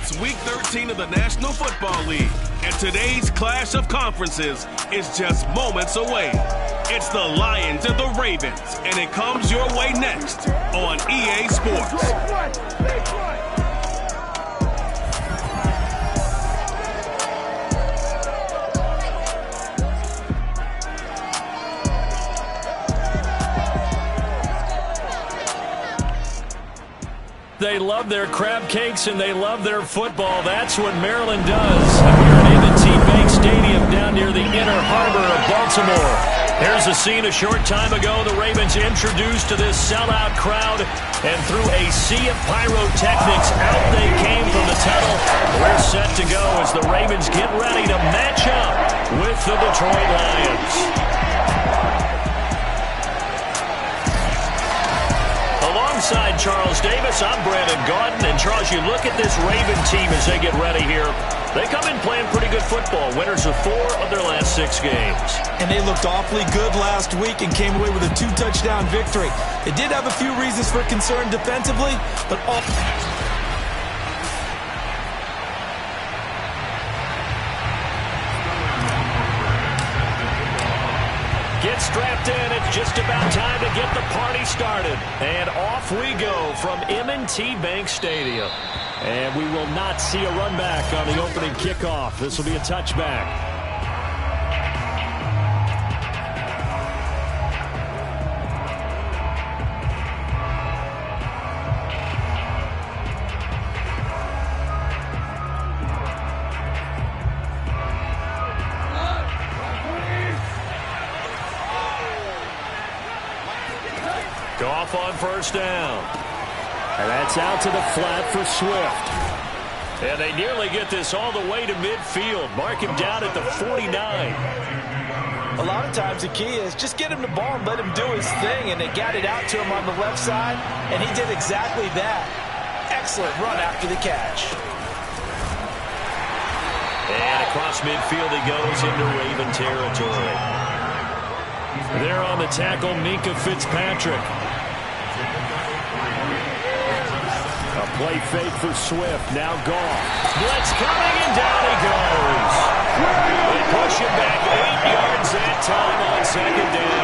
It's Week 13 of the National Football League, and today's clash of conferences is just moments away. It's the Lions and the Ravens, and it comes your way next on EA Sports. They love their crab cakes and they love their football. That's what Maryland does. Here at M&T Bank Stadium down near the Inner Harbor of Baltimore. Here's a scene a short time ago. The Ravens introduced to this sellout crowd, and through a sea of pyrotechnics, out they came from the tunnel. We're set to go as the Ravens get ready to match up with the Detroit Lions. Alongside Charles Davis, I'm Brandon Gaudin. And Charles, you look at this Raven team as they get ready here. They come in playing pretty good football. Winners of 4 of their last 6 games. And they looked awfully good last week and came away with a 2-touchdown victory. They did have a few reasons for concern defensively, but all... Get strapped in. It's just about time to get the party started. And off we go from M&T Bank Stadium. And we will not see a run back on the opening kickoff. This will be a touchback. Goff on first down. And that's out to the flat for Swift. And they nearly get this all the way to midfield. Mark him down at the 49. A lot of times the key is just get him the ball and let him do his thing, and they got it out to him on the left side, and he did exactly that. Excellent run after the catch. And across midfield he goes into Raven territory. There on the tackle, Minkah Fitzpatrick. A play fake for Swift. Now Goff. Blitz coming, and down he goes. They push him back 8 yards that time on second down.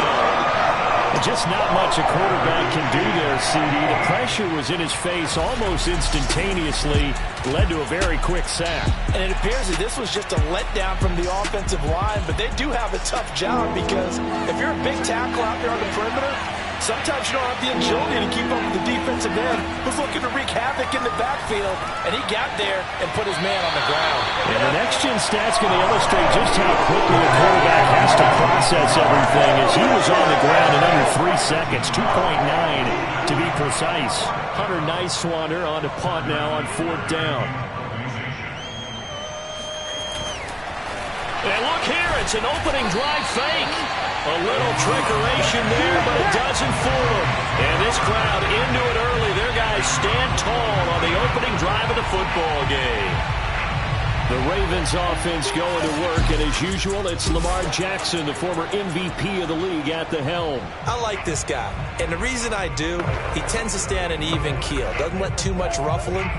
Just not much a quarterback can do there, CD. The pressure was in his face almost instantaneously. Led to a very quick sack. And it appears that this was just a letdown from the offensive line, but they do have a tough job because if you're a big tackle out there on the perimeter, sometimes you don't have the agility to keep up with the defensive end who's looking to wreak havoc in the backfield, and he got there and put his man on the ground. And the next-gen stats going to illustrate just how quickly the quarterback has to process everything as he was on the ground in under 3 seconds, 2.9 to be precise. Hunter Nice-Swander on to punt now on 4th down. And look here, it's an opening drive fake. A little trickeration there, but it doesn't fool them. And this crowd into it early. Their guys stand tall on the opening drive of the football game. The Ravens offense going to work, and as usual, it's Lamar Jackson, the former MVP of the league, at the helm. I like this guy, and the reason I do, he tends to stay on an even keel. Doesn't let too much ruffle him.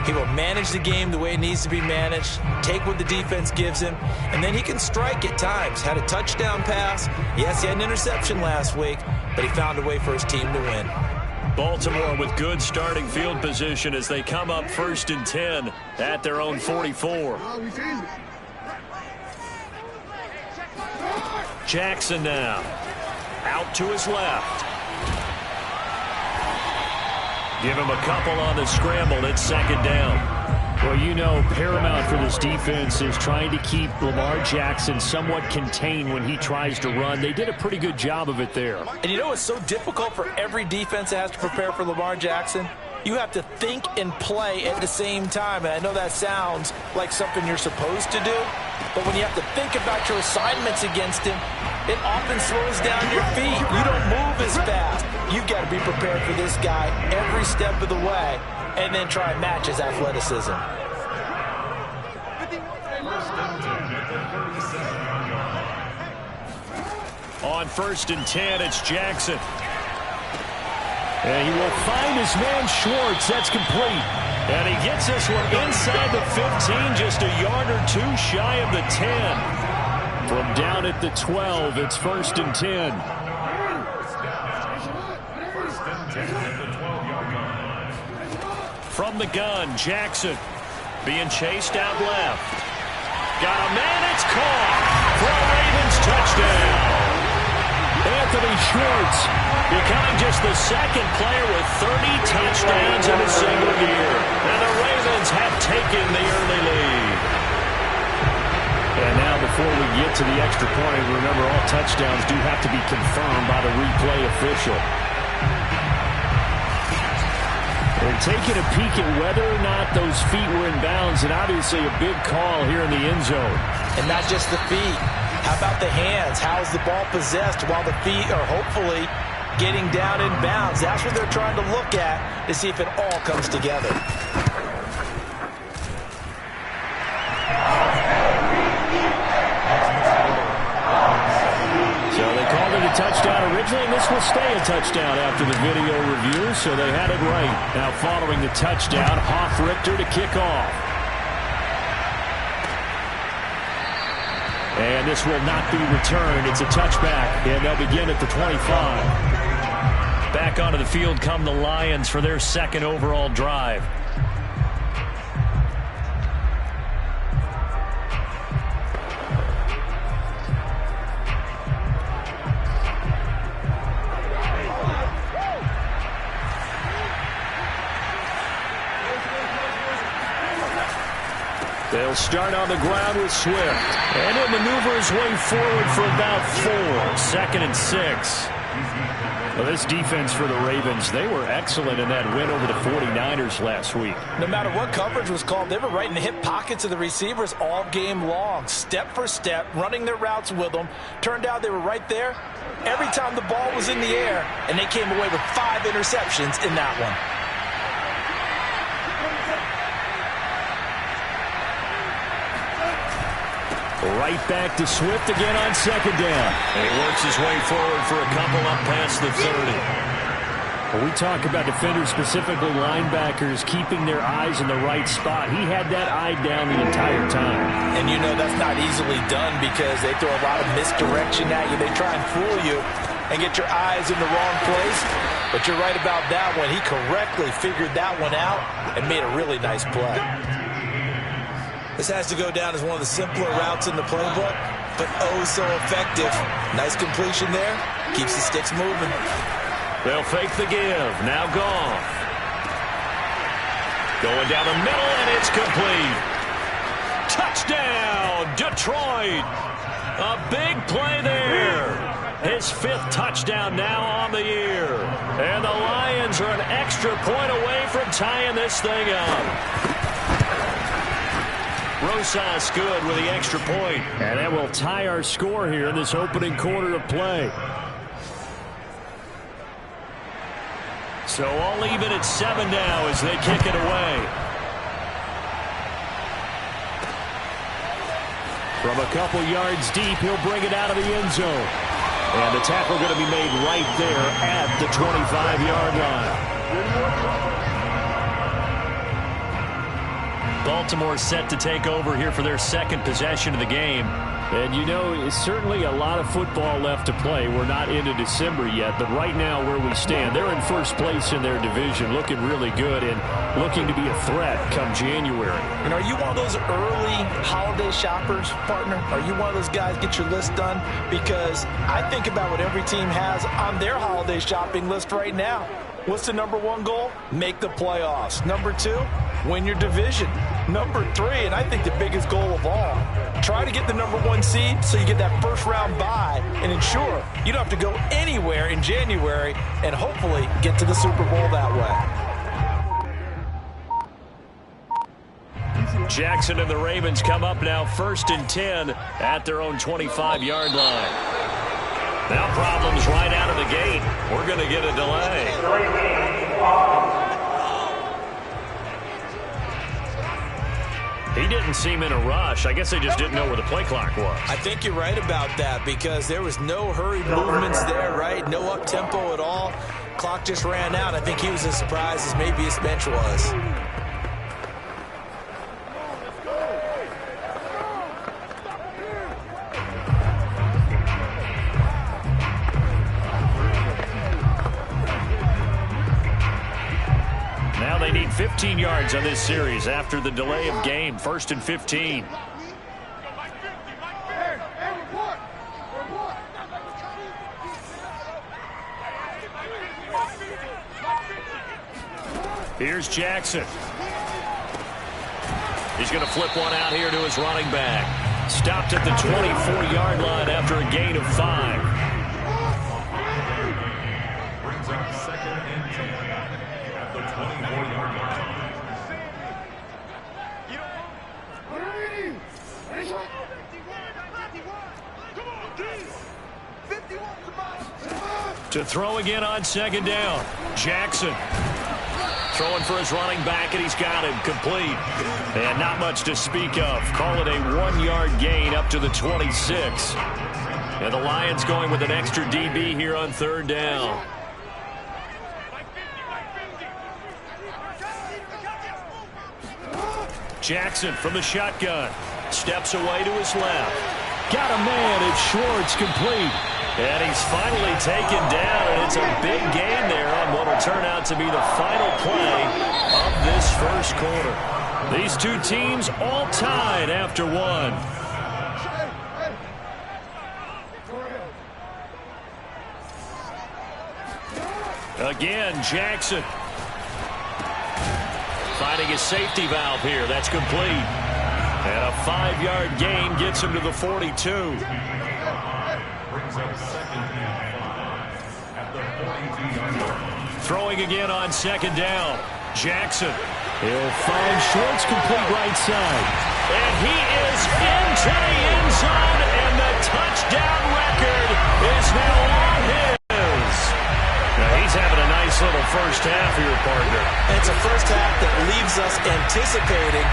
He will manage the game the way it needs to be managed, take what the defense gives him, and then he can strike at times. Had a touchdown pass. Yes, he had an interception last week, but he found a way for his team to win. Baltimore with good starting field position as they come up 1st and 10 at their own 44. Jackson now. Out to his left. Give him a couple on the scramble. It's 2nd down. Well, you know, paramount for this defense is trying to keep Lamar Jackson somewhat contained when he tries to run. They did a pretty good job of it there. And you know it's so difficult for every defense that has to prepare for Lamar Jackson? You have to think and play at the same time. And I know that sounds like something you're supposed to do, but when you have to think about your assignments against him, it often slows down your feet. You don't move as fast. You've got to be prepared for this guy every step of the way and then try and match his athleticism. On 1st and 10, it's Jackson. And he will find his man Schwartz. That's complete. And he gets this one inside the 15, just a yard or two shy of the 10. From down at the 12, it's 1st and 10. From the gun, Jackson being chased out left. Got a man, it's caught for a Ravens touchdown. Anthony Schwartz becoming just the second player with 30 touchdowns in a single year. And the Ravens have taken the early lead. And now before we get to the extra point, remember all touchdowns do have to be confirmed by the replay official. They're taking a peek at whether or not those feet were in bounds, and obviously a big call here in the end zone. And not just the feet. How about the hands? How is the ball possessed while the feet are hopefully getting down in bounds? That's what they're trying to look at to see if it all comes together. So they called it a touchdown originally, and this will stay a touchdown after the video review, so they had it right. Now following the touchdown, Hoff-Richter to kick off. And this will not be returned. It's a touchback, and they'll begin at the 25. Back onto the field come the Lions for their second overall drive. They'll start on the ground with Swift. And he'll maneuver his way forward for about 4. 2nd and 6. Well, this defense for the Ravens, they were excellent in that win over the 49ers last week. No matter what coverage was called, they were right in the hip pockets of the receivers all game long. Step for step, running their routes with them. Turned out they were right there every time the ball was in the air, and they came away with 5 interceptions in that one. Right back to Swift again on 2nd down. And he works his way forward for a couple up past the 30. When we talk about defenders, specifically linebackers, keeping their eyes in the right spot, he had that eye down the entire time. And you know that's not easily done because they throw a lot of misdirection at you. They try and fool you and get your eyes in the wrong place. But you're right about that one. He correctly figured that one out and made a really nice play. This has to go down as one of the simpler routes in the playbook, but oh so effective. Nice completion there. Keeps the sticks moving. They'll fake the give. Now gone. Going down the middle, and it's complete. Touchdown, Detroit. A big play there. His 5th touchdown now on the year. And the Lions are an extra point away from tying this thing up. Rosas good with the extra point. And that will tie our score here in this opening quarter of play. So all even at 7 now as they kick it away. From a couple yards deep, he'll bring it out of the end zone. And the tackle going to be made right there at the 25-yard line. Baltimore set to take over here for their second possession of the game. And, you know, it's certainly a lot of football left to play. We're not into December yet, but right now where we stand, they're in first place in their division, looking really good and looking to be a threat come January. And are you one of those early holiday shoppers, partner? Are you one of those guys get your list done? Because I think about what every team has on their holiday shopping list right now. What's the number 1 goal? Make the playoffs. Number 2, win your division. Number 3, and I think the biggest goal of all, try to get the number 1 seed so you get that first round bye and ensure you don't have to go anywhere in January and hopefully get to the Super Bowl that way. Jackson and the Ravens come up now 1st and 10 at their own 25-yard line. Now problems right out of the gate. We're going to get a delay. He didn't seem in a rush. I guess they just didn't know where the play clock was. I think you're right about that because there was no hurried movements there, right? No up-tempo at all. Clock just ran out. I think he was as surprised as maybe his bench was. 15 yards on this series after the delay of game. 1st and 15. Here's Jackson. He's going to flip one out here to his running back. Stopped at the 24-yard line after a gain of 5. Brings up 2nd and 10 at the 24-yard line. To throw again on 2nd down. Jackson. Throwing for his running back, and he's got him complete. And not much to speak of. Call it a 1-yard gain up to the 26. And the Lions going with an extra DB here on 3rd down. Jackson from the shotgun. Steps away to his left. Got a man. It's Schwartz, complete. And he's finally taken down, and it's a big gain there on what will turn out to be the final play of this first quarter. These two teams all tied after one. Again, Jackson. Finding a safety valve here. That's complete. And a 5-yard gain gets him to the 42. Brings up 2nd and 5 at the 42-yard line. Throwing again on 2nd down. Jackson. He'll find Schwartz, complete right side. And he is into the end zone, and the touchdown record is now on his. Now he's having a nice little first half here, partner. And it's a first half that leaves us anticipating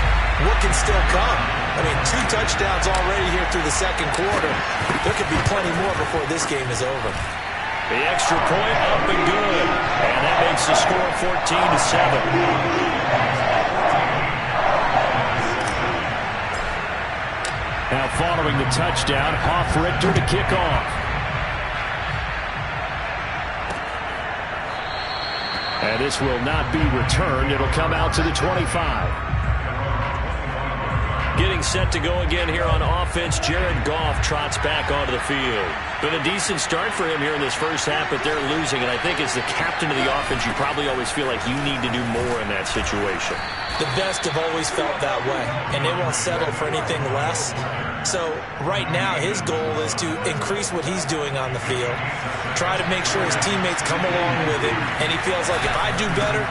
what can still come. I mean, 2 touchdowns already here through the second quarter. There could be plenty more before this game is over. The extra point up and good. And that makes the score 14-7. Now following the touchdown, Hoff-Richter to kick off. And this will not be returned. It'll come out to the 25. Getting set to go again here on offense, Jared Goff trots back onto the field. Been a decent start for him here in this first half, but they're losing. And I think as the captain of the offense, you probably always feel like you need to do more in that situation. The best have always felt that way, and they won't settle for anything less. So right now his goal is to increase what he's doing on the field, try to make sure his teammates come along with him, and he feels like if I do better,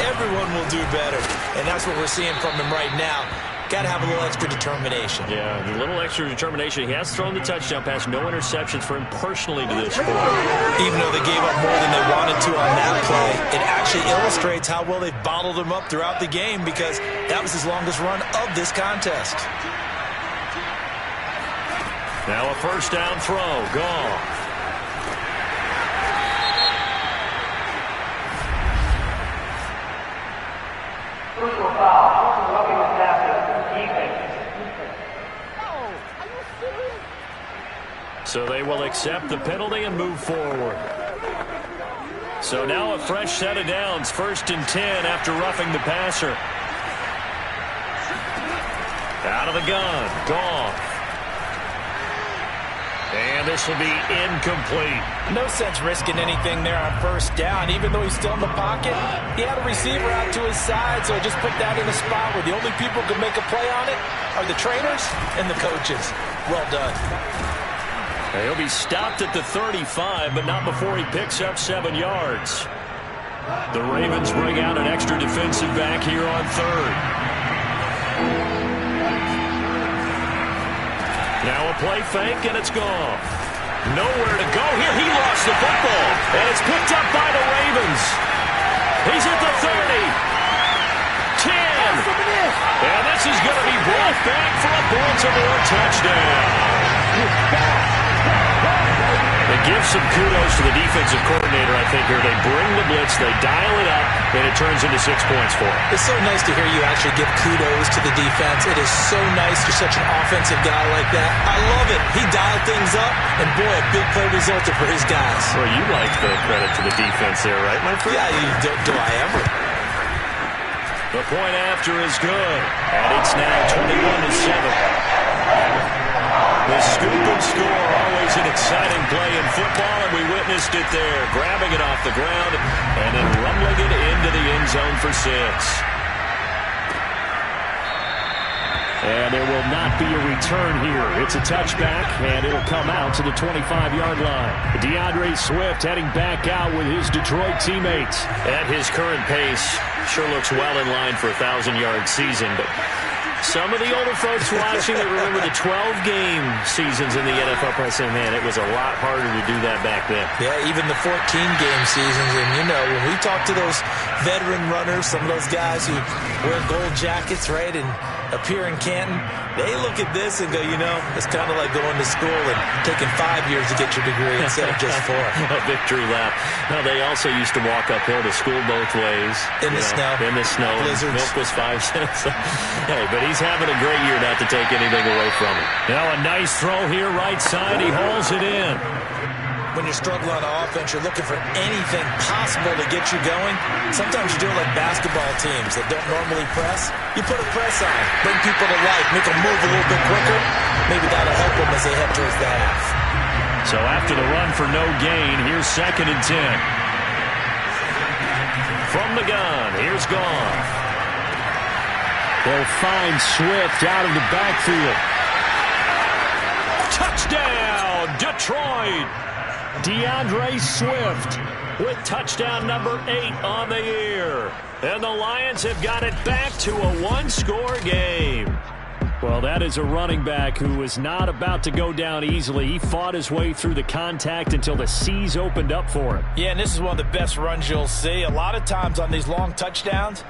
everyone will do better. And that's what we're seeing from him right now. Got to have a little extra determination. Yeah, a little extra determination. He has thrown the touchdown pass. No interceptions for him personally to this point. Even though they gave up more than they wanted to on that play, it actually illustrates how well they've bottled him up throughout the game, because that was his longest run of this contest. Now a first down throw. Gone. So they will accept the penalty and move forward. So now a fresh set of downs. 1st and 10 after roughing the passer. Out of the gun. Goff. And this will be incomplete. No sense risking anything there on first down. Even though he's still in the pocket, he had a receiver out to his side, so just put that in a spot where the only people who can make a play on it are the trainers and the coaches. Well done. He'll be stopped at the 35, but not before he picks up 7 yards. The Ravens bring out an extra defensive back here on 3rd. Now a play fake, and it's gone. Nowhere to go here. He lost the football, and it's picked up by the Ravens. He's at the 30. 10. And this is going to be brought back for a Baltimore touchdown. They give some kudos to the defensive coordinator, I think, here. They bring the blitz, they dial it up, and it turns into 6 points for them. It's so nice to hear you actually give kudos to the defense. It is so nice you're such an offensive guy like that. I love it. He dialed things up, and boy, a big play resulted for his guys. Well, you like the credit to the defense there, right, my friend? Yeah, do I ever? The point after is good, and it's now 21-7. The scoop and score, always an exciting play in football, and we witnessed it there, grabbing it off the ground and then rumbling it into the end zone for 6. And there will not be a return here. It's a touchback, and it'll come out to the 25-yard line. DeAndre Swift heading back out with his Detroit teammates. At his current pace, sure looks well in line for a 1,000-yard season, but some of the older folks watching that remember the 12-game seasons in the NFL probably say, man, it was a lot harder to do that back then. Yeah, even the 14-game seasons. And, you know, when we talk to those veteran runners, some of those guys who wear gold jackets, right, and appear in Canton, they look at this and go, you know, it's kind of like going to school and taking 5 years to get your degree instead of just 4. A victory lap. Now, they also used to walk uphill to school both ways. In the snow. In the snow. Blizzards. Milk was 5 cents. Hey, but he's having a great year not to take anything away from him. Now a nice throw here, right side. He hauls it in. When you're struggling on offense, you're looking for anything possible to get you going. Sometimes you do it like basketball teams that don't normally press. You put a press on, bring people to life, make them move a little bit quicker. Maybe that'll help them as they head towards the half. So after the run for no gain, here's 2nd and 10. From the gun, here's Goff. They'll find Swift out of the backfield. Touchdown, Detroit! DeAndre Swift with touchdown number 8 on the year. And the Lions have got it back to a one-score game. Well, that is a running back who is not about to go down easily. He fought his way through the contact until the seas opened up for him. Yeah, and this is one of the best runs you'll see. A lot of times on these long touchdowns,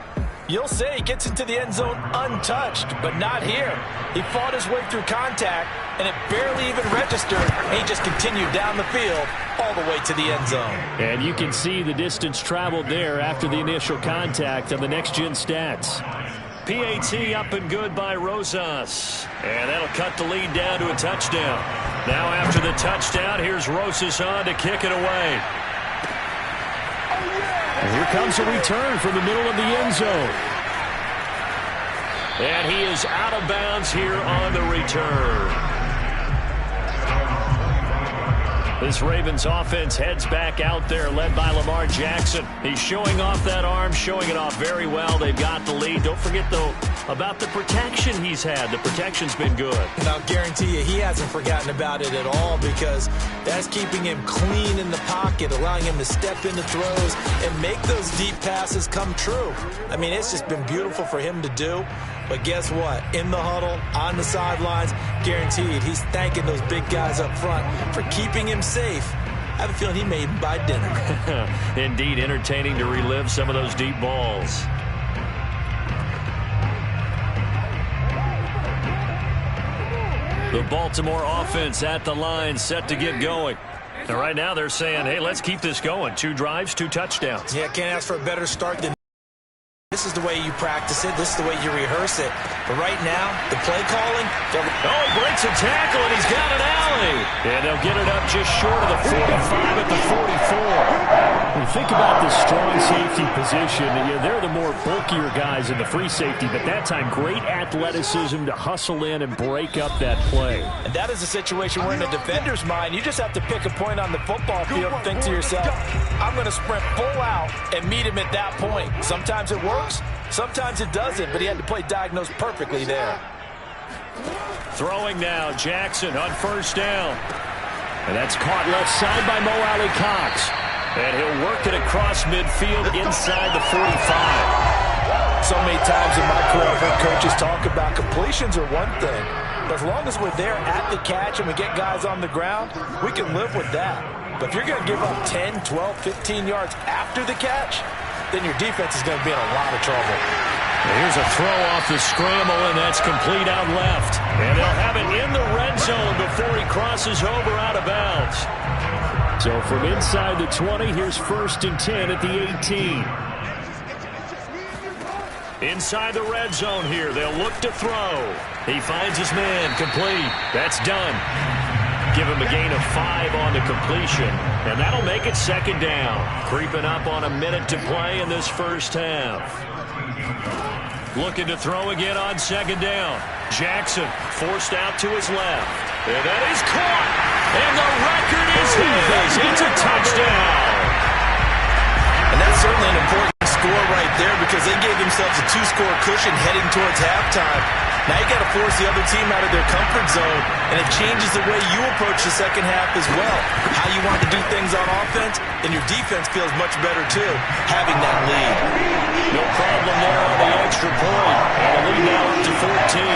you'll say he gets into the end zone untouched, but not here. He fought his way through contact, and it barely even registered. He just continued down the field all the way to the end zone. And you can see the distance traveled there after the initial contact on the next-gen stats. PAT up and good by Rosas. And that'll cut the lead down to a touchdown. Now after the touchdown, here's Rosas on to kick it away. And here comes a return from the middle of the end zone. And he is out of bounds here on the return. This Ravens offense heads back out there, led by Lamar Jackson. He's showing off that arm, showing it off very well. They've got the lead. Don't forget, though, about the protection he's had. The protection's been good. And I'll guarantee you he hasn't forgotten about it at all, because that's keeping him clean in the pocket, allowing him to step into throws and make those deep passes come true. I mean, it's just been beautiful for him to do. But guess what? In the huddle, on the sidelines, guaranteed he's thanking those big guys up front for keeping him safe. I have a feeling he may even buy dinner. Indeed, entertaining to relive some of those deep balls. The Baltimore offense at the line, set to get going. And right now they're saying, hey, let's keep this going. 2 drives, 2 touchdowns. Yeah, can't ask for a better start than this is the way you practice it. This is the way you rehearse it. But right now, the play calling. Oh, he breaks a tackle, and he's got an alley. And they'll get it up just short of the 45 at the 44. When you think about the strong safety position, they're the more bulkier guys in the free safety, but that time, great athleticism to hustle in and break up that play. And that is a situation where in a defender's mind, you just have to pick a point on the football field and think to yourself, I'm going to sprint full out and meet him at that point. Sometimes it works, sometimes it doesn't, but he had to play diagnosed perfectly there. Throwing now, Jackson on first down. And that's caught left side by Mo Alley Cox. And he'll work it across midfield inside the 45. So many times in my career, I've heard coaches talk about completions are one thing. But as long as we're there at the catch and we get guys on the ground, we can live with that. But if you're going to give up 10, 12, 15 yards after the catch, then your defense is going to be in a lot of trouble. And here's a throw off the scramble, and that's complete out left. And they'll have it in the red zone before he crosses over out of bounds. So from inside the 20, here's 1st and 10 at the 18. Inside the red zone here, they'll look to throw. He finds his man, complete. That's done. Give him a gain of 5 on the completion, and that'll make it 2nd down. Creeping up on a minute to play in this first half. Looking to throw again on second down. Jackson forced out to his left. And that is caught. And the record is his. It's a touchdown. And that's certainly an important score right there because they gave themselves a 2-score cushion heading towards halftime. Now you got to force the other team out of their comfort zone, and it changes the way you approach the second half as well. How you want to do things on offense, and your defense feels much better too, having that lead. No problem there on the extra point. And the lead now up to 14.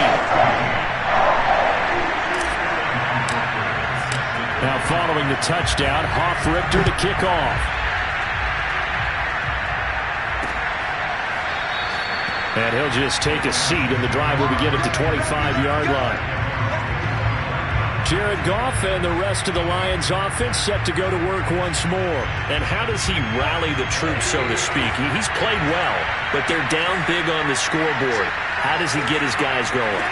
Now following the touchdown, Hoff-Richter to kick off. And he'll just take a seat, and the drive will begin at the 25-yard line. Jared Goff and the rest of the Lions offense set to go to work once more. And how does he rally the troops, so to speak? He's played well, but they're down big on the scoreboard. How does he get his guys going?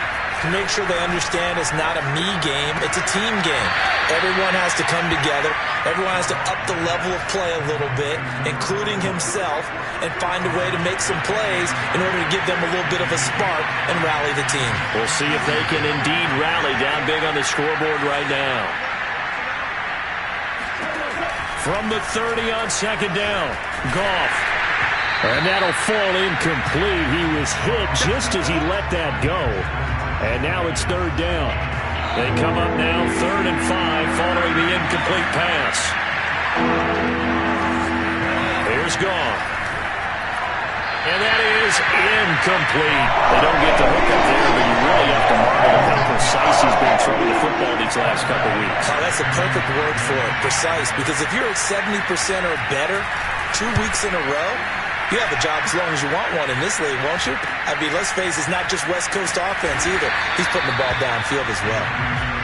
To make sure they understand it's not a me game, it's a team game. Everyone has to come together. Everyone has to up the level of play a little bit, including himself, and find a way to make some plays in order to give them a little bit of a spark and rally the team. We'll see if they can indeed rally down big on the scoreboard right now. From the 30 on second down, Goff. And that'll fall incomplete. He was hit just as he let that go. And now it's third down. They come up now 3rd and 5 following the incomplete pass. Here's Goff. And that is incomplete. They don't get the hook up there, but you really have to marvel at how precise he's been throwing the football these last couple weeks. Oh, that's a perfect word for it, precise. Because if you're at 70% or better 2 weeks in a row, you have a job as long as you want one in this league, won't you? I mean, let's face it, it's not just West Coast offense either. He's putting the ball downfield as well.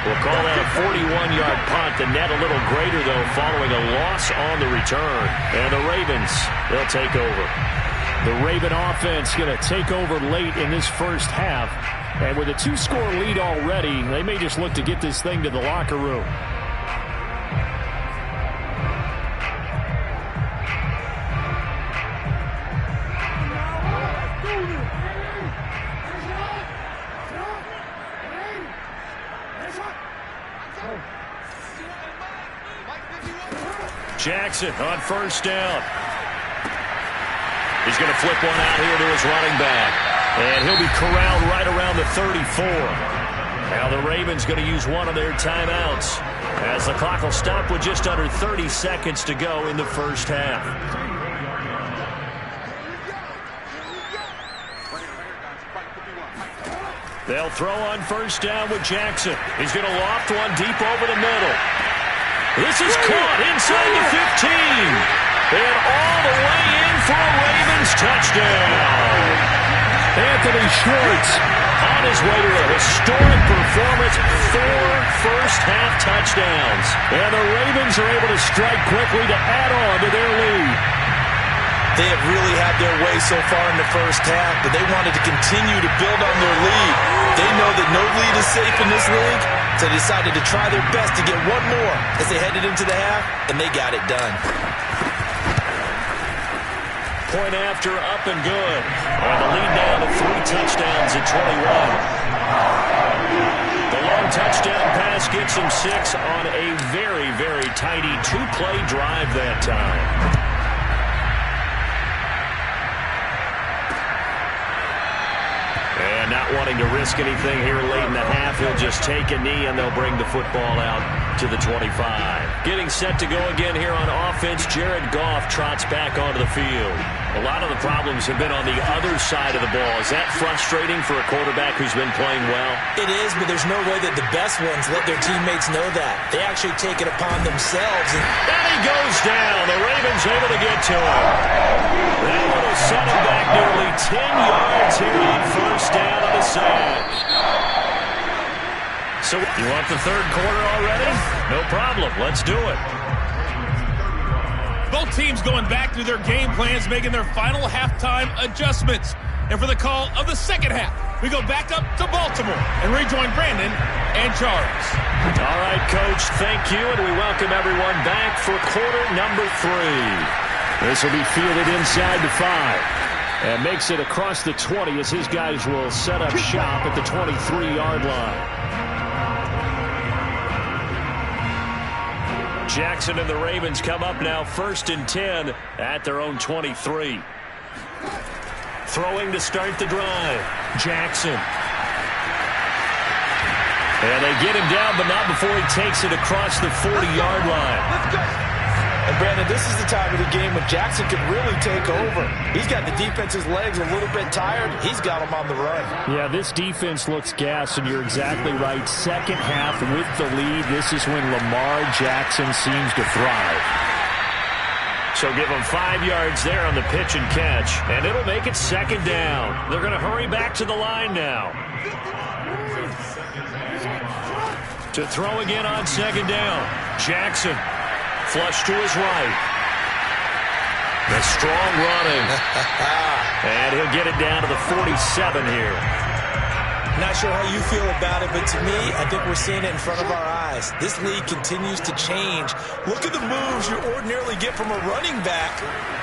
We'll call that a 41-yard punt. The net a little greater, though, following a loss on the return. And the Ravens, they'll take over. The Raven offense going to take over late in this first half. And with a 2-score lead already, they may just look to get this thing to the locker room. Jackson on first down. He's going to flip one out here to his running back. And he'll be corralled right around the 34. Now the Ravens going to use one of their timeouts as the clock will stop with just under 30 seconds to go in the first half. They'll throw on first down with Jackson. He's going to loft one deep over the middle. This is caught inside the 15. And all the way in for a Ravens touchdown. Anthony Schwartz on his way to a historic performance. 4 first-half touchdowns. And the Ravens are able to strike quickly to add on to their lead. They have really had their way so far in the first half, but they wanted to continue to build on their lead. They know that no lead is safe in this league, so they decided to try their best to get one more as they headed into the half, and they got it done. Point after, up and good. And the lead now to 3 touchdowns at 21. The long touchdown pass gets him 6 on a very, very tidy 2-play drive that time. And not wanting to risk anything here late in the half, he'll just take a knee and they'll bring the football out to the 25. Getting set to go again here on offense, Jared Goff trots back onto the field. A lot of the problems have been on the other side of the ball. Is that frustrating for a quarterback who's been playing well? It is, but there's no way that the best ones let their teammates know that. They actually take it upon themselves. And he goes down. The Ravens able to get to him. That one will set him back nearly 10 yards here on first down on the sack. So you want the third quarter already? No problem. Let's do it. Both teams going back through their game plans, making their final halftime adjustments. And for the call of the second half, we go back up to Baltimore and rejoin Brandon and Charles. All right, Coach, thank you, and we welcome everyone back for quarter number 3. This will be fielded inside the 5. And makes it across the 20 as his guys will set up shop at the 23-yard line. Jackson and the Ravens come up now 1st and 10 at their own 23. Throwing to start the drive. Jackson. And they get him down, but not before he takes it across the 40-yard line. Let's go. And, Brandon, this is the time of the game when Jackson can really take over. He's got the defense's legs a little bit tired. He's got them on the run. Yeah, this defense looks gassed, and you're exactly right. Second half with the lead, this is when Lamar Jackson seems to thrive. So give him 5 yards there on the pitch and catch, and it'll make it 2nd down. They're going to hurry back to the line now. To throw again on 2nd down. Jackson. Flush to his right. The strong running. And he'll get it down to the 47 here. Not sure how you feel about it, but to me, I think we're seeing it in front of our eyes. This league continues to change. Look at the moves you ordinarily get from a running back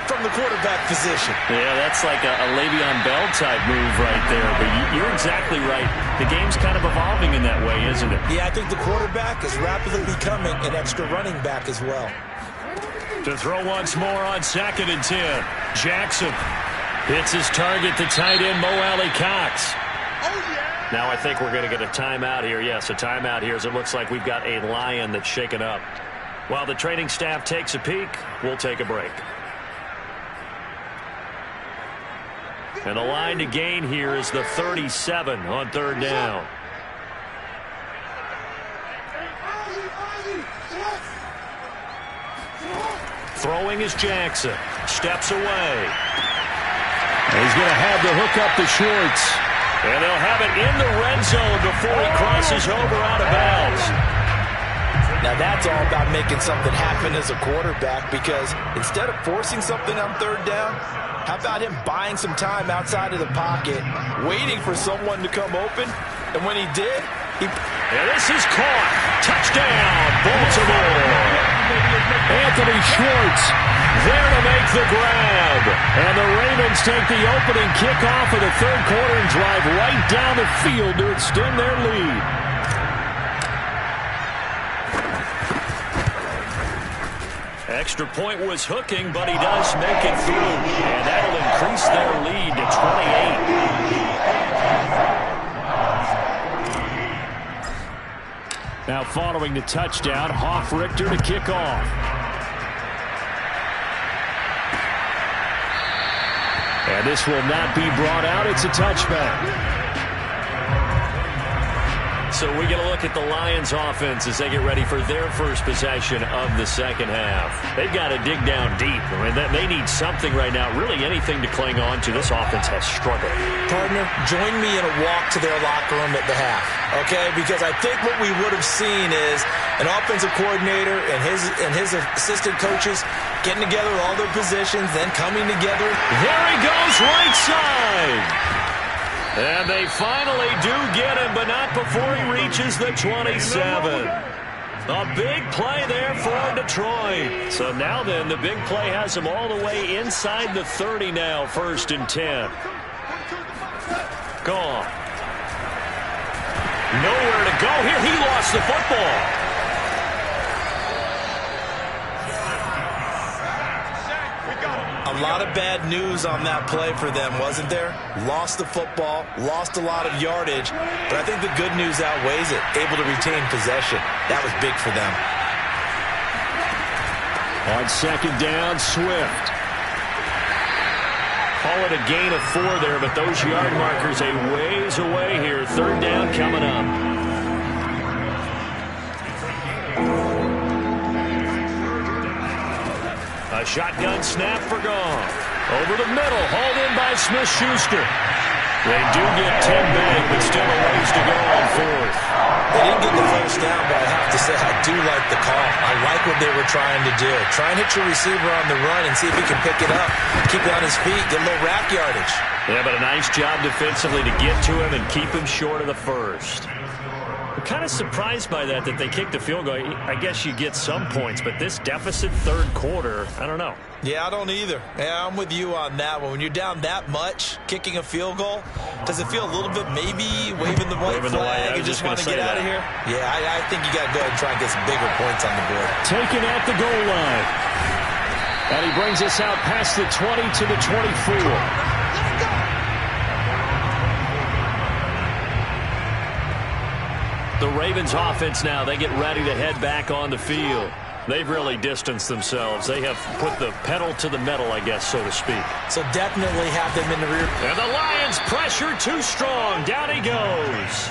from the quarterback position. Yeah, that's like a Le'Veon Bell type move right there. But you're exactly right. The game's kind of evolving in that way, isn't it? Yeah, I think the quarterback is rapidly becoming an extra running back as well. To throw once more on 2nd and 10. Jackson hits his target, the tight end, Mo Alley Cox. Now I think we're going to get a timeout here. Yes, a timeout here as it looks like we've got a Lion that's shaken up. While the training staff takes a peek, we'll take a break. And the line to gain here is the 37 on 3rd down. Throwing is Jackson. Steps away. He's going to have to hook up the shorts. And they'll have it in the red zone before he crosses over out of bounds. Now that's all about making something happen as a quarterback, because instead of forcing something on 3rd down, how about him buying some time outside of the pocket, waiting for someone to come open, and when he did, And this is caught. Touchdown, Baltimore. Anthony Schwartz there to make the grab. And the Ravens take the opening kickoff of the 3rd quarter and drive right down the field to extend their lead. Extra point was hooking, but he does make it through. And that'll increase their lead to 28. Now following the touchdown, Hoff-Richter to kick off. And this will not be brought out. It's a touchback. So we get a look at the Lions offense as they get ready for their first possession of the 2nd half. They've got to dig down deep. I mean, they need something right now, really anything to cling on to. This offense has struggled. Partner, join me in a walk to their locker room at the half, okay? Because I think what we would have seen is an offensive coordinator and his assistant coaches getting together all their positions, then coming together. There he goes, right side. And they finally do get him, but not before he reaches the 27. A big play there for Detroit. So now then, the big play has him all the way inside the 30 now, 1st and 10. Gone. Nowhere to go here. He lost the football. A lot of bad news on that play for them, wasn't there? Lost the football, lost a lot of yardage, but I think the good news outweighs it. Able to retain possession. That was big for them. On 2nd down, Swift. Call it a gain of 4 there, but those yard markers a ways away here. 3rd down coming up. A shotgun snap for Gone. Over the middle, hauled in by Smith-Schuster. They do get 10 back, but still a ways to go on 4th. They didn't get the first down, but I have to say I do like the call. I like what they were trying to do. Try and hit your receiver on the run and see if he can pick it up. Keep it on his feet, get a little rack yardage. Yeah, but a nice job defensively to get to him and keep him short of the first. I'm kind of surprised by that they kicked a field goal. I guess you get some points, but this deficit third quarter, I don't know. Yeah, I don't either. Yeah, I'm with you on that one. When you're down that much, kicking a field goal, does it feel a little bit maybe waving the white flag and just want to get out of here? Yeah, I think you got to go ahead and try and get some bigger points on the board. Taken at the goal line. And he brings us out past the 20 to the 24. The Ravens offense now, they get ready to head back on the field. They've really distanced themselves. They have put the pedal to the metal, I guess, so to speak. So definitely have them in the rear. And the Lions pressure too strong. Down he goes.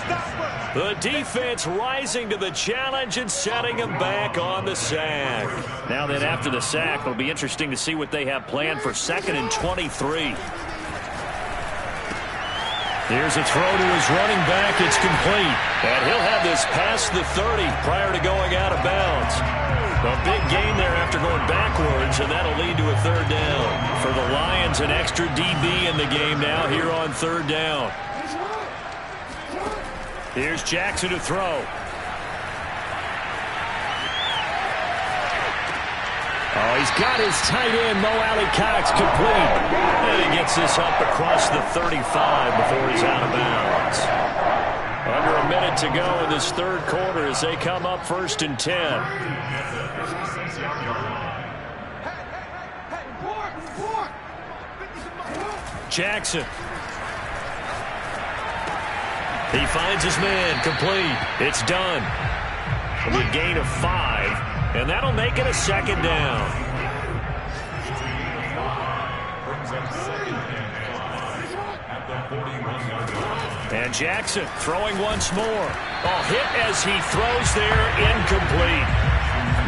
The defense rising to the challenge and setting him back on the sack. Now then, after the sack, it'll be interesting to see what they have planned for 2nd and 23. Here's a throw to his running back. It's complete. And he'll have this past the 30 prior to going out of bounds. A big gain there after going backwards, and that'll lead to a 3rd down. For the Lions, an extra DB in the game now here on 3rd down. Here's Jackson to throw. Oh, he's got his tight end, Mo Alley-Cox, complete. And he gets this up across the 35 before he's out of bounds. Under a minute to go in this third quarter as they come up 1st and 10. Jackson. He finds his man, complete. It's done. It'll be a gain of 5, and that'll make it a 2nd down. And Jackson throwing once more. Oh, hit as he throws there, incomplete.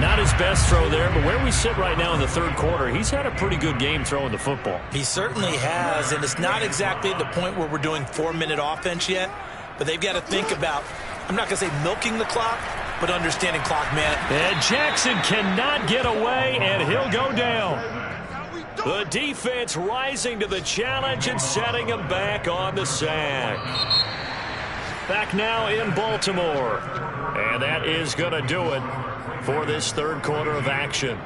Not his best throw there, but where we sit right now in the third quarter, he's had a pretty good game throwing the football. He certainly has, and it's not exactly at the point where we're doing 4-minute offense yet, but they've got to think about, I'm not going to say milking the clock, but understanding clock management. And Jackson cannot get away, and he'll go down. The defense rising to the challenge and setting him back on the sack. Back now in Baltimore. And that is going to do it for this third quarter of action.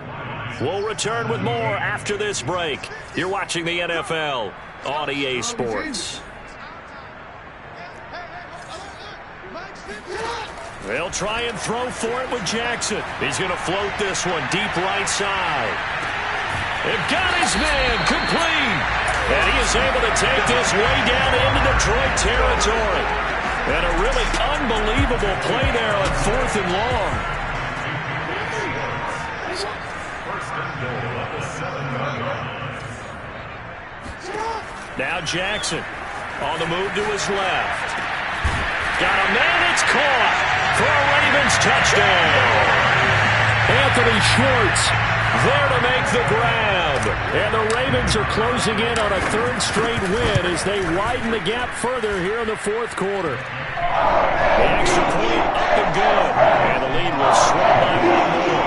We'll return with more after this break. You're watching the NFL on EA Sports. They'll try and throw for it with Jackson. He's going to float this one deep right side. They've got his man complete. And he is able to take this way down into Detroit territory. And a really unbelievable play there on 4th and long. Now Jackson on the move to his left. Got a man, it's caught for a Ravens touchdown. Anthony Schwartz there to make the grab. And the Ravens are closing in on a 3rd straight win as they widen the gap further here in the 4th quarter. The extra point up and good. And the lead will swell by 1 more.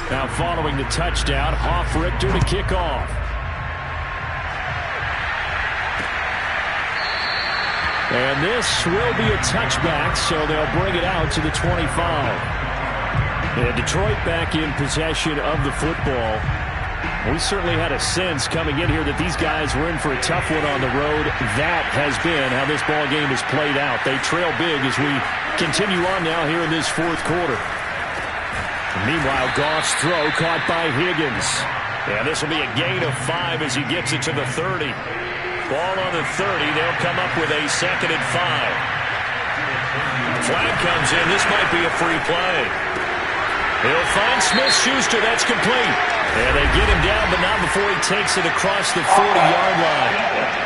Now following the touchdown, Hoff-Richter to kick off. And this will be a touchback, so they'll bring it out to the 25. And Detroit back in possession of the football. We certainly had a sense coming in here that these guys were in for a tough one on the road. That has been how this ball game has played out. They trail big as we continue on now here in this 4th quarter. Meanwhile, Goff's throw caught by Higgins. And this will be a gain of 5 as he gets it to the 30. Ball on the 30. They'll come up with a 2nd and 5. Flag comes in. This might be a free play. He'll find Smith-Schuster. That's complete. And they get him down, but not before he takes it across the 40-yard line.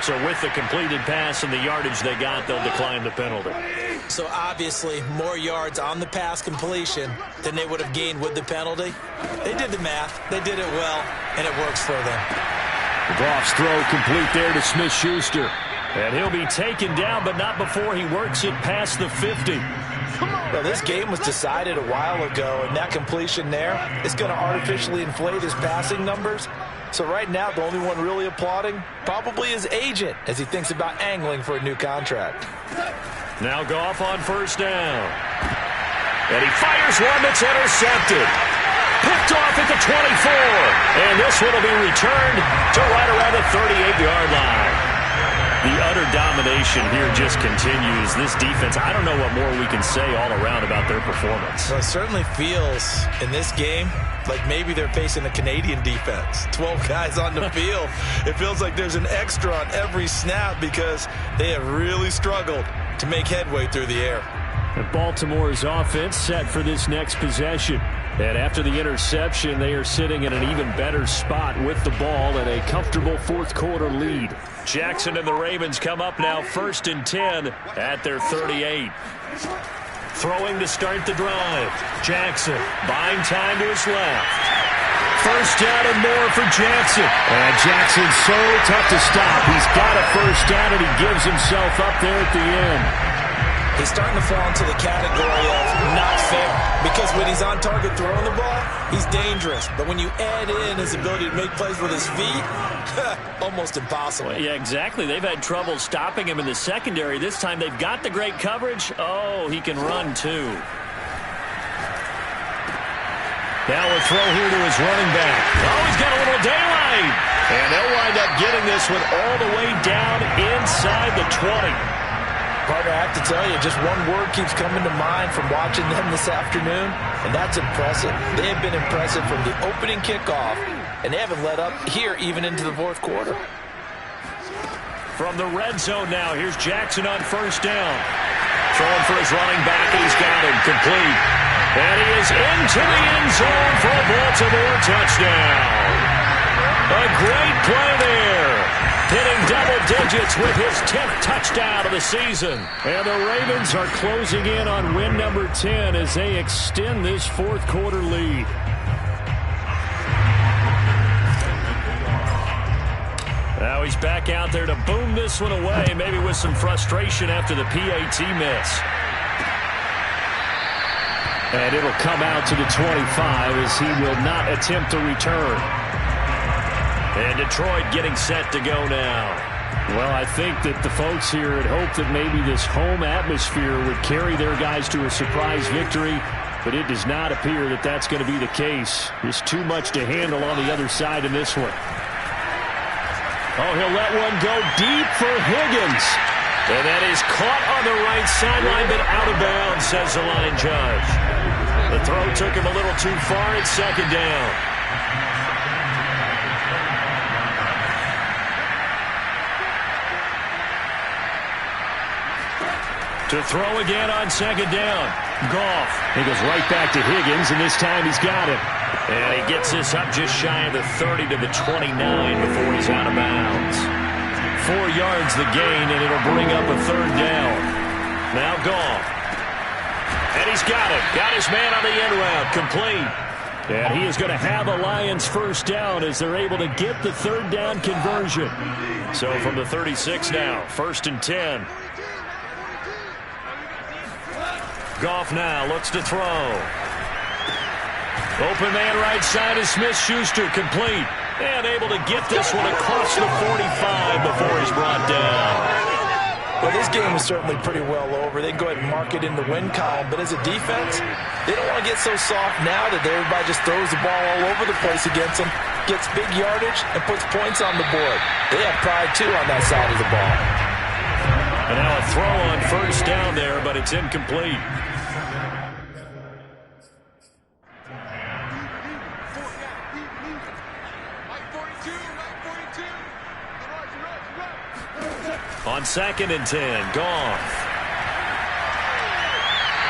So with the completed pass and the yardage they got, they'll decline the penalty. So obviously more yards on the pass completion than they would have gained with the penalty. They did the math. They did it well, and it works for them. Goff's throw complete there to Smith-Schuster. And he'll be taken down, but not before he works it past the 50. Well, this game was decided a while ago, and that completion there is going to artificially inflate his passing numbers. So right now, the only one really applauding probably his agent as he thinks about angling for a new contract. Now Goff on first down. And he fires one that's intercepted. Picked off at the 24. And this one will be returned to right around the 38-yard line. The utter domination here just continues. This defense, I don't know what more we can say all around about their performance. Well, it certainly feels in this game like maybe they're facing a Canadian defense. 12 guys on the field. It feels like there's an extra on every snap because they have really struggled to make headway through the air. And Baltimore's offense set for this next possession. And after the interception, they are sitting in an even better spot with the ball and a comfortable fourth-quarter lead. Jackson and the Ravens come up now 1st and 10 at their 38. Throwing to start the drive. Jackson buying time to his left. First down and more for Jackson. And Jackson's so tough to stop. He's got a first down, and he gives himself up there at the end. He's starting to fall into the category of not fair because when he's on target throwing the ball, he's dangerous. But when you add in his ability to make plays with his feet, almost impossible. Well, yeah, exactly. They've had trouble stopping him in the secondary. This time they've got the great coverage. Oh, he can run too. Now a throw here to his running back. Oh, he's got a little daylight. And they'll wind up getting this one all the way down inside the 20. Partner, I have to tell you, just one word keeps coming to mind from watching them this afternoon, and that's impressive. They have been impressive from the opening kickoff, and they haven't let up here even into the fourth quarter. From the red zone now, here's Jackson on first down. Throwing for his running back, and he's got him complete. And he is into the end zone for a Baltimore touchdown. A great play there. Hitting double digits with his 10th touchdown of the season. And the Ravens are closing in on win number 10 as they extend this fourth quarter lead. Now he's back out there to boom this one away, maybe with some frustration after the PAT miss. And it'll come out to the 25 as he will not attempt to return. And Detroit getting set to go now. Well, I think that the folks here had hoped that maybe this home atmosphere would carry their guys to a surprise victory, but it does not appear that that's going to be the case. There's too much to handle on the other side in this one. Oh, he'll let one go deep for Higgins. And that is caught on the right sideline, but out of bounds, says the line judge. The throw took him a little too far at second down. To throw again on second down. Goff. He goes right back to Higgins, and this time he's got it. And he gets this up just shy of the 30 to the 29 before he's out of bounds. 4 yards the gain, and it'll bring up a third down. Now Goff. And he's got it. Got his man on the end route. Complete. And he is going to have a Lions first down as they're able to get the third down conversion. So from the 36 now, 1st and 10. Goff now looks to throw. Open man right side is Smith-Schuster, complete. And able to get this one across the 45 before he's brought down. Well, this game is certainly pretty well over. They can go ahead and mark it in the win column. But as a defense, they don't want to get so soft now that everybody just throws the ball all over the place against them, gets big yardage, and puts points on the board. They have pride, too, on that side of the ball. And now a throw on first down there, but it's incomplete. On 2nd and 10, Goff.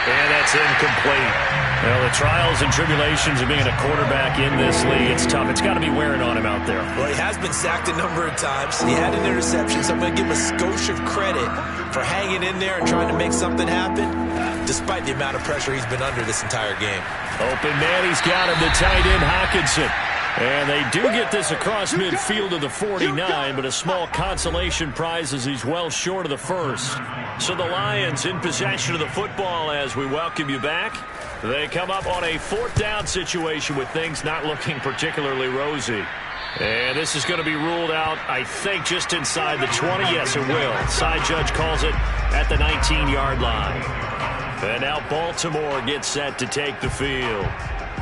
And that's incomplete. Well, the trials and tribulations of being a quarterback in this league, it's tough. It's got to be wearing on him out there. Well, he has been sacked a number of times. He had an interception, so I'm going to give him a skosh of credit for hanging in there and trying to make something happen, despite the amount of pressure he's been under this entire game. Open man, he's got him, the tight end, Hockenson. And they do get this across midfield to the 49, but a small consolation prize as he's well short of the first. So the Lions in possession of the football as we welcome you back. They come up on a 4th down situation with things not looking particularly rosy. And this is going to be ruled out, I think, just inside the 20. Yes, it will. Side judge calls it at the 19-yard line. And now Baltimore gets set to take the field.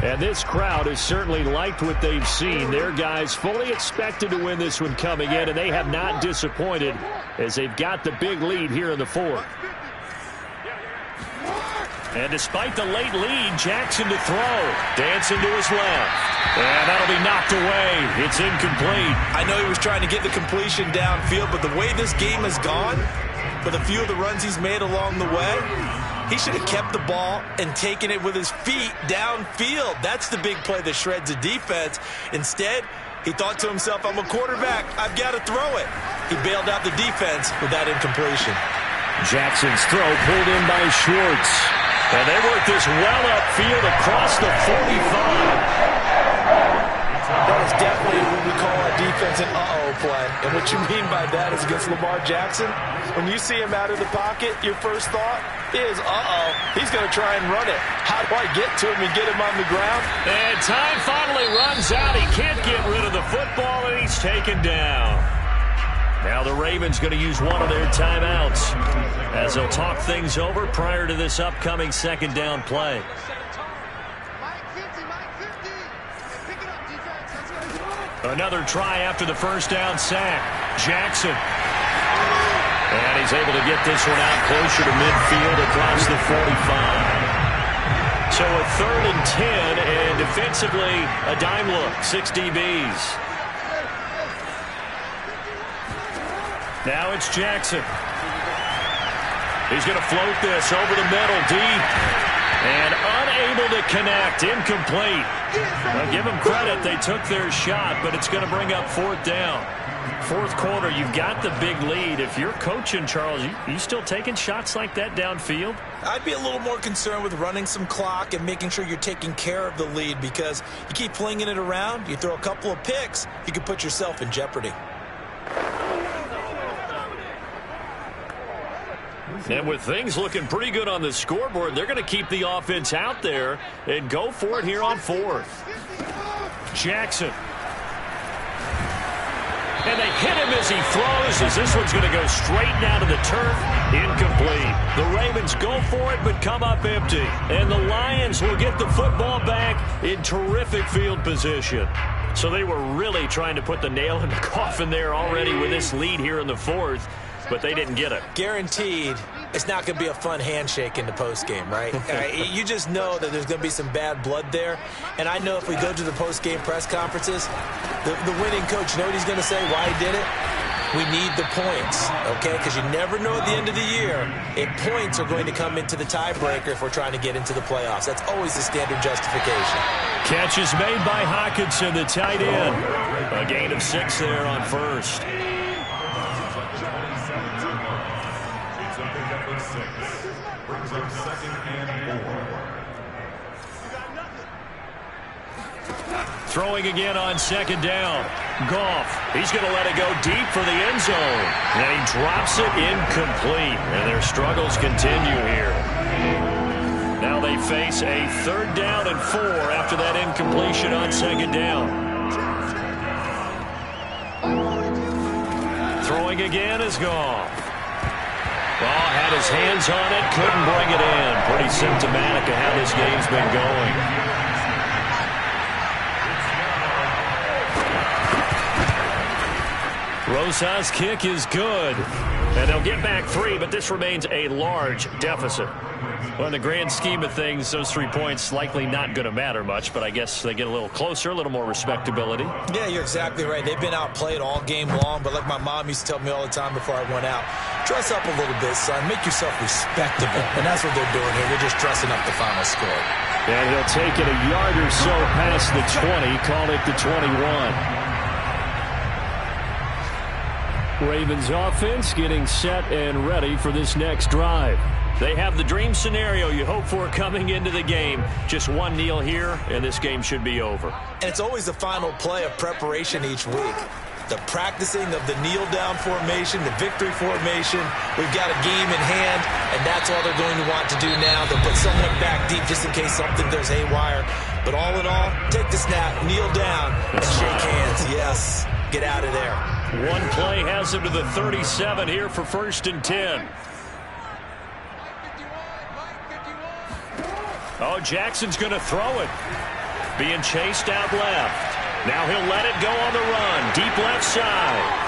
And this crowd has certainly liked what they've seen. Their guys fully expected to win this one coming in, and they have not disappointed as they've got the big lead here in the 4th. And despite the late lead, Jackson to throw. Dancing to his left. And that'll be knocked away. It's incomplete. I know he was trying to get the completion downfield, but the way this game has gone, with a few of the runs he's made along the way, he should have kept the ball and taken it with his feet downfield. That's the big play that shreds a defense. Instead, he thought to himself, I'm a quarterback. I've got to throw it. He bailed out the defense with that incompletion. Jackson's throw pulled in by Schwartz. And they work this well upfield across the 45. That is definitely what we call our defense an uh-oh play. And what you mean by that is against Lamar Jackson, when you see him out of the pocket, your first thought is, uh-oh, he's going to try and run it. How do I get to him and get him on the ground? And time finally runs out. He can't get rid of the football, and he's taken down. Now the Ravens going to use one of their timeouts as they'll talk things over prior to this upcoming 2nd down play. Another try after the first down sack. Jackson. And he's able to get this one out closer to midfield across the 45. So a 3rd and 10, and defensively a dime look, 6 DBs. Now it's Jackson. He's going to float this over the middle, deep. And unable to connect, incomplete. Now give them credit, they took their shot, but it's going to bring up 4th down. 4th quarter, you've got the big lead. If you're coaching, Charles, you still taking shots like that downfield? I'd be a little more concerned with running some clock and making sure you're taking care of the lead, because you keep flinging it around, you throw a couple of picks, you could put yourself in jeopardy. And with things looking pretty good on the scoreboard, they're going to keep the offense out there and go for it here on 4th. Jackson. And they hit him as he throws, as this one's going to go straight down to the turf. Incomplete. The Ravens go for it, but come up empty. And the Lions will get the football back in terrific field position. So they were really trying to put the nail in the coffin there already with this lead here in the 4th. But they didn't get it. Guaranteed, it's not going to be a fun handshake in the postgame, right? You just know that there's going to be some bad blood there. And I know if we go to the postgame press conferences, the winning coach, you know what he's going to say, why he did it? We need the points, okay? Because you never know at the end of the year if points are going to come into the tiebreaker if we're trying to get into the playoffs. That's always the standard justification. Catch is made by Hockenson, the tight end. A gain of 6 there on 1st. Brings up 2nd and 4. Throwing again on 2nd down. Goff, he's going to let it go deep for the end zone. And he drops it incomplete. And their struggles continue here. Now they face a 3rd down and 4 after that incompletion on 2nd down. Throwing again is Goff. Well, had his hands on it, couldn't bring it in. Pretty symptomatic of how this game's been going. Rosas' kick is good. And they'll get back 3, but this remains a large deficit. Well, in the grand scheme of things, those 3 points likely not going to matter much, but I guess they get a little closer, a little more respectability. Yeah, you're exactly right. They've been outplayed all game long, but like my mom used to tell me all the time before I went out, dress up a little bit, son. Make yourself respectable. And that's what they're doing here. They're just dressing up the final score. And he'll take it a yard or so past the 20, call it the 21. Ravens offense getting set and ready for this next drive. They have the dream scenario you hope for coming into the game. Just one kneel here, and this game should be over. And it's always the final play of preparation each week. The practicing of the kneel-down formation, the victory formation. We've got a game in hand, and that's all they're going to want to do now. They'll put someone back deep just in case something goes haywire. But all in all, take the snap, kneel down, and shake hands. Yes, get out of there. One play has him to the 37 here for 1st and 10. Oh, Jackson's going to throw it. Being chased out left. Now he'll let it go on the run. Deep left side.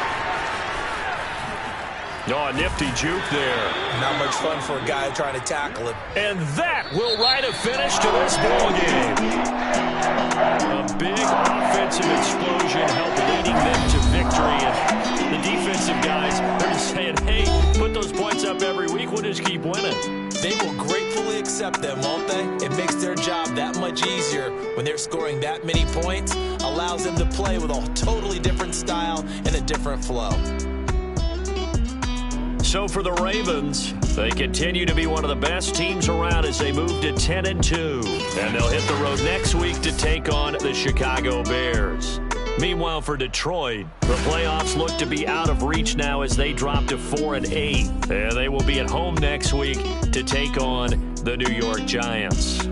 Oh, a nifty juke there. Not much fun for a guy trying to tackle it. And that will write a finish to this ball game. A big offensive explosion helped leading them to victory. And the defensive guys, they're just saying, hey, put those points up every week. We'll just keep winning. They will gratefully accept them, won't they? It makes their job that much easier when they're scoring that many points. Allows them to play with a totally different style and a different flow. So for the Ravens, they continue to be one of the best teams around as they move to 10-2. And they'll hit the road next week to take on the Chicago Bears. Meanwhile, for Detroit, the playoffs look to be out of reach now as they drop to 4-8. And they will be at home next week to take on the New York Giants.